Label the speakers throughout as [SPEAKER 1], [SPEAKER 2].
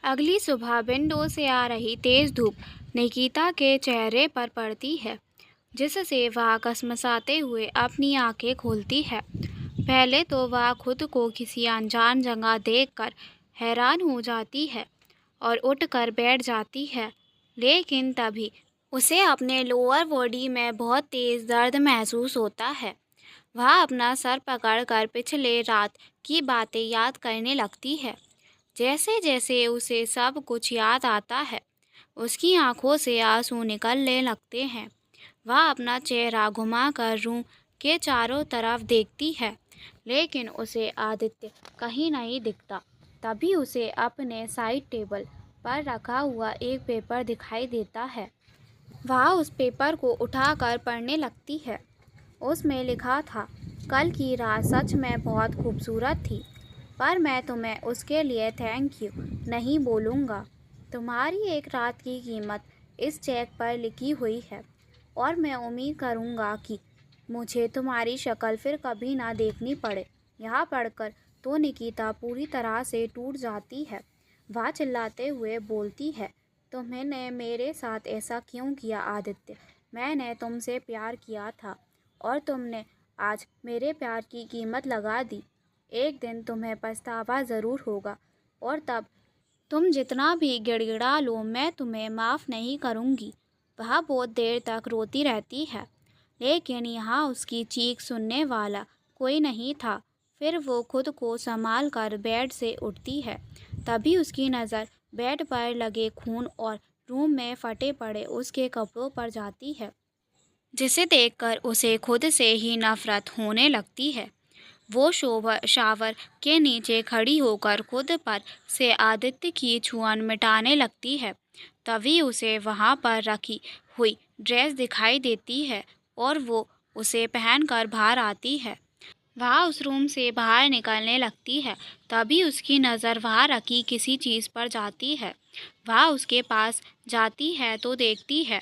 [SPEAKER 1] अगली सुबह विंडो से आ रही तेज धूप निकिता के चेहरे पर पड़ती है, जिससे वह कसमसाते हुए अपनी आंखें खोलती है। पहले तो वह खुद को किसी अनजान जगह देखकर हैरान हो जाती है और उठकर बैठ जाती है, लेकिन तभी उसे अपने लोअर बॉडी में बहुत तेज दर्द महसूस होता है। वह अपना सर पकड़कर पिछले रात की बातें याद करने लगती है। जैसे जैसे उसे सब कुछ याद आता है, उसकी आंखों से आंसू निकलने लगते हैं। वह अपना चेहरा घुमाकर रूम के चारों तरफ देखती है, लेकिन उसे आदित्य कहीं नहीं दिखता। तभी उसे अपने साइड टेबल पर रखा हुआ एक पेपर दिखाई देता है। वह उस पेपर को उठाकर पढ़ने लगती है। उसमें लिखा था, कल की रात सच में बहुत खूबसूरत थी, पर मैं तुम्हें उसके लिए थैंक यू नहीं बोलूँगा। तुम्हारी एक रात की कीमत इस चेक पर लिखी हुई है और मैं उम्मीद करूँगा कि मुझे तुम्हारी शक्ल फिर कभी ना देखनी पड़े। यह पढ़कर तो निकिता पूरी तरह से टूट जाती है। वह चिल्लाते हुए बोलती है, तुमने मेरे साथ ऐसा क्यों किया आदित्य? मैंने तुमसे प्यार किया था और तुमने आज मेरे प्यार की कीमत लगा दी। एक दिन तुम्हें पछतावा ज़रूर होगा और तब तुम जितना भी गिड़गिड़ा लो मैं तुम्हें माफ़ नहीं करूँगी। वह बहुत देर तक रोती रहती है, लेकिन यहाँ उसकी चीख सुनने वाला कोई नहीं था। फिर वो खुद को संभाल कर बेड से उठती है। तभी उसकी नज़र बेड पर लगे खून और रूम में फटे पड़े उसके कपड़ों पर जाती है, जिसे देखकर उसे खुद से ही नफरत होने लगती है। वो शावर के नीचे खड़ी होकर खुद पर से आदित्य की छुअन मिटाने लगती है। तभी उसे वहाँ पर रखी हुई ड्रेस दिखाई देती है और वो उसे पहनकर बाहर आती है। वह उस रूम से बाहर निकलने लगती है। तभी उसकी नज़र वहाँ रखी किसी चीज़ पर जाती है। वह उसके पास जाती है तो देखती है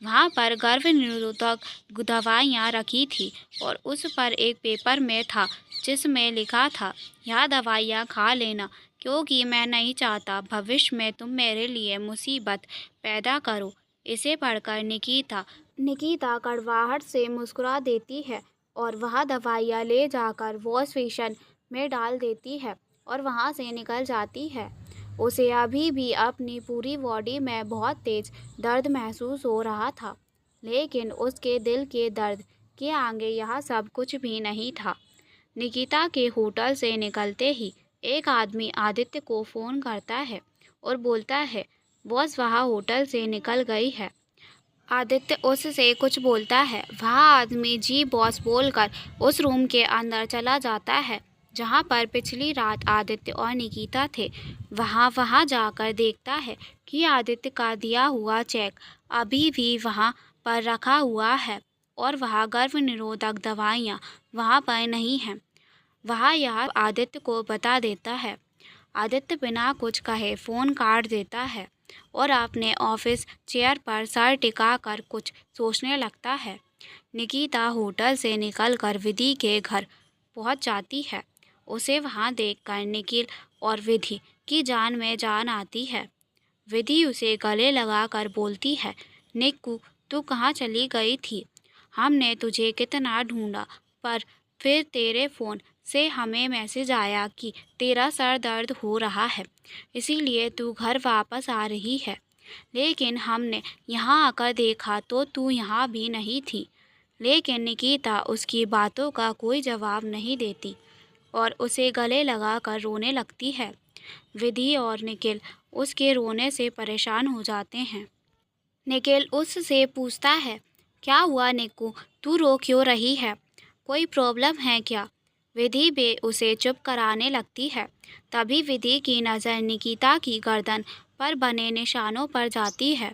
[SPEAKER 1] वहाँ पर गर्भ निरोधक दवाइयाँ रखी थी और उस पर एक पेपर में था जिसमें लिखा था, यह दवाइयाँ खा लेना क्योंकि मैं नहीं चाहता भविष्य में तुम मेरे लिए मुसीबत पैदा करो। इसे पढ़कर निकिता कड़वाहट से मुस्कुरा देती है और वह दवाइयाँ ले जाकर वॉश बेसिन में डाल देती है और वहाँ से निकल जाती है। उसे अभी भी अपनी पूरी बॉडी में बहुत तेज दर्द महसूस हो रहा था, लेकिन उसके दिल के दर्द के आगे यह सब कुछ भी नहीं था। निकिता के होटल से निकलते ही एक आदमी आदित्य को फ़ोन करता है और बोलता है, बॉस वह होटल से निकल गई है। आदित्य उससे कुछ बोलता है। वह आदमी जी बॉस बोलकर उस रूम के अंदर चला जाता है जहाँ पर पिछली रात आदित्य और निकिता थे। वहाँ जाकर देखता है कि आदित्य का दिया हुआ चेक अभी भी वहाँ पर रखा हुआ है और वह गर्भ निरोधक दवाइयाँ वहाँ पर नहीं हैं। वह यह आदित्य को बता देता है। आदित्य बिना कुछ कहे फ़ोन काट देता है और अपने ऑफिस चेयर पर सर टिकाकर कुछ सोचने लगता है। निकिता होटल से निकलकर विधि के घर पहुंच जाती है। उसे वहां देखकर निखिल और विधि की जान में जान आती है। विधि उसे गले लगाकर बोलती है, निक्कू तू कहाँ चली गई थी? हमने तुझे कितना ढूंढा, पर फिर तेरे फ़ोन से हमें मैसेज आया कि तेरा सर दर्द हो रहा है, इसीलिए तू घर वापस आ रही है। लेकिन हमने यहाँ आकर देखा तो तू यहाँ भी नहीं थी। लेकिन निकिता उसकी बातों का कोई जवाब नहीं देती और उसे गले लगाकर रोने लगती है। विधि और निखिल उसके रोने से परेशान हो जाते हैं। निखिल उससे पूछता है, क्या हुआ निक्कू, तू रो क्यों रही है? कोई प्रॉब्लम है क्या? विधि भी उसे चुप कराने लगती है। तभी विधि की नज़र निकिता की गर्दन पर बने निशानों पर जाती है।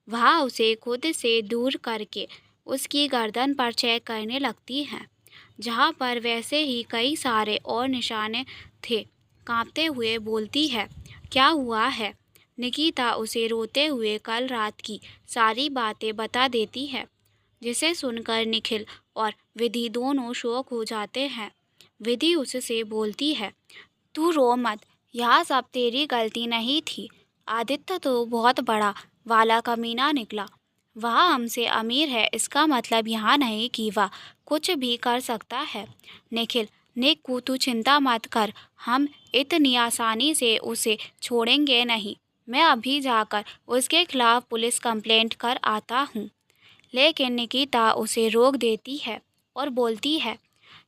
[SPEAKER 1] वह उसे खुद से दूर करके उसकी गर्दन पर चेक करने लगती है, जहाँ पर वैसे ही कई सारे और निशाने थे। कांपते हुए बोलती है, क्या हुआ है? निकिता उसे रोते हुए कल रात की सारी बातें बता देती है, जिसे सुनकर निखिल और विधि दोनों शॉक हो जाते हैं। विधि उससे बोलती है, तू रो मत, यह सब तेरी गलती नहीं थी। आदित्य तो बहुत बड़ा वाला कमीना निकला। वह हमसे अमीर है, इसका मतलब यहाँ नहीं कि वह कुछ भी कर सकता है। निखिल, निक्कू तू चिंता मत कर, हम इतनी आसानी से उसे छोड़ेंगे नहीं। मैं अभी जाकर उसके खिलाफ पुलिस कंप्लेंट कर आता हूँ। लेकिन निकिता उसे रोक देती है और बोलती है,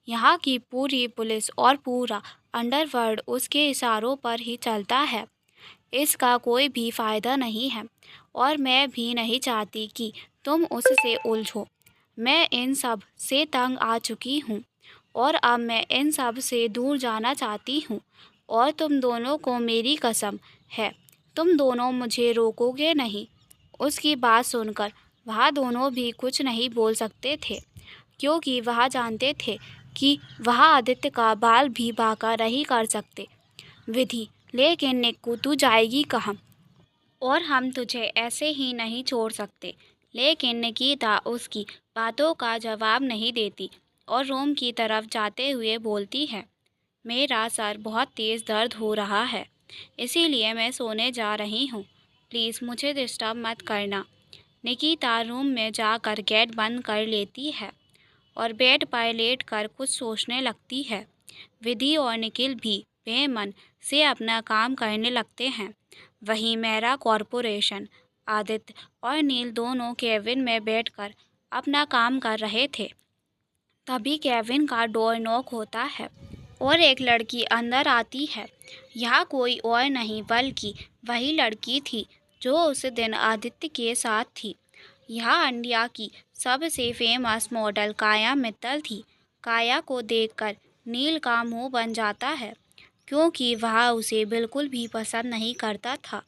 [SPEAKER 1] यहाँ की पूरी पुलिस और पूरा अंडरवर्ल्ड उसके इशारों पर ही चलता है। इसका कोई भी फ़ायदा नहीं है और मैं भी नहीं चाहती कि तुम उससे उलझो। मैं इन सब से तंग आ चुकी हूँ और अब मैं इन सब से दूर जाना चाहती हूँ और तुम दोनों को मेरी कसम है, तुम दोनों मुझे रोकोगे नहीं। उसकी बात सुनकर वह दोनों भी कुछ नहीं बोल सकते थे, क्योंकि वह जानते थे कि वह आदित्य का बाल भी बांका नहीं कर सकते। विधि, लेकिन निक्कू तू जाएगी कहाँ? और हम तुझे ऐसे ही नहीं छोड़ सकते। लेकिन निकिता उसकी बातों का जवाब नहीं देती और रूम की तरफ जाते हुए बोलती है, मेरा सर बहुत तेज़ दर्द हो रहा है, इसीलिए मैं सोने जा रही हूँ। प्लीज़ मुझे डिस्टर्ब मत करना। निकिता रूम में जाकर गेट बंद कर लेती है और बेड पर लेटकर कुछ सोचने लगती है। विधि और निखिल भी बेमन से अपना काम करने लगते हैं। वहीं मेरा कॉरपोरेशन, आदित्य और नील दोनों केबिन में बैठकर अपना काम कर रहे थे। तभी केबिन का डोर नॉक होता है और एक लड़की अंदर आती है। यह कोई और नहीं बल्कि वही लड़की थी जो उस दिन आदित्य के साथ थी। यह इंडिया की सबसे फेमस मॉडल काया मित्तल थी। काया को देखकर नील का मुंह बन जाता है, क्योंकि वह उसे बिल्कुल भी पसंद नहीं करता था।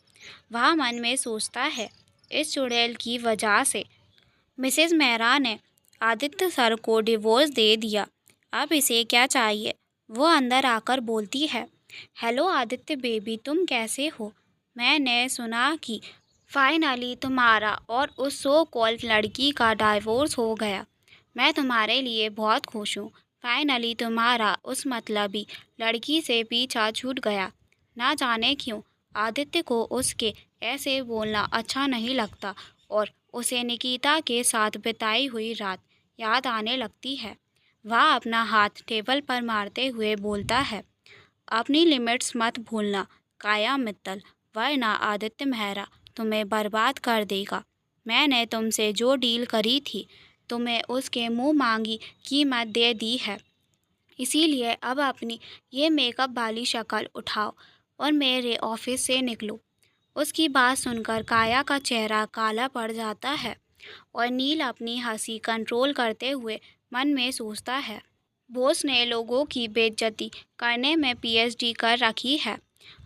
[SPEAKER 1] वह मन में सोचता है, इस चुड़ैल की वजह से मिसेस मेहरा ने आदित्य सर को डिवोर्स दे दिया। अब इसे क्या चाहिए? वो अंदर आकर बोलती है, हेलो आदित्य बेबी, तुम कैसे हो? मैंने सुना कि फाइनली तुम्हारा और उस सो कॉल्ड लड़की का डाइवोर्स हो गया। मैं तुम्हारे लिए बहुत खुश हूँ। फाइनली तुम्हारा उस मतलबी लड़की से पीछा छूट गया। ना जाने क्यों आदित्य को उसके ऐसे बोलना अच्छा नहीं लगता और उसे निकिता के साथ बिताई हुई रात याद आने लगती है। वह अपना हाथ टेबल पर मारते हुए बोलता है, अपनी लिमिट्स मत भूलना काया मित्तल, वरना आदित्य मेहरा तुम्हें बर्बाद कर देगा। मैंने तुमसे जो डील करी थी, तुम्हें उसके मुंह मांगी कीमत दे दी है। इसीलिए अब अपनी ये मेकअप वाली शक्ल उठाओ और मेरे ऑफिस से निकलो। उसकी बात सुनकर काया का चेहरा काला पड़ जाता है और नील अपनी हंसी कंट्रोल करते हुए मन में सोचता है, बॉस ने लोगों की बेइज्जती करने में पीएचडी कर रखी है।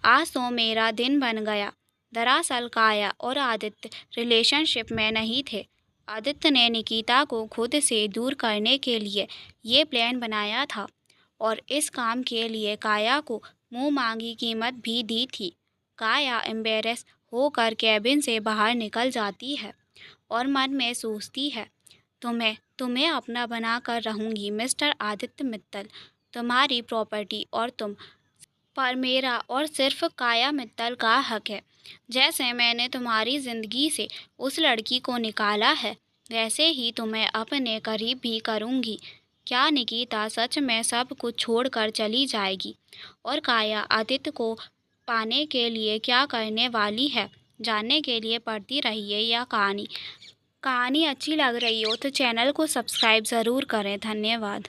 [SPEAKER 1] आज तो मेरा दिन बन गया। दरअसल काया और आदित्य रिलेशनशिप में नहीं थे। आदित्य ने निकिता को खुद से दूर करने के लिए ये प्लान बनाया था और इस काम के लिए काया को मुंह मांगी कीमत भी दी थी। काया एम्बेरस होकर कैबिन से बाहर निकल जाती है और मन में सोचती है, तुम्हें तुम्हें अपना बना कर रहूँगी मिस्टर आदित्य मित्तल। तुम्हारी प्रॉपर्टी और तुम पर मेरा और सिर्फ काया मित्तल का हक है। जैसे मैंने तुम्हारी ज़िंदगी से उस लड़की को निकाला है, वैसे ही तुम्हें अपने करीब भी करूँगी। क्या निकिता सच में सब कुछ छोड़कर चली जाएगी? और काया आदित्य को पाने के लिए क्या करने वाली है? जानने के लिए पढ़ती रहिए यह कहानी। कहानी अच्छी लग रही हो तो चैनल को सब्सक्राइब ज़रूर करें। धन्यवाद।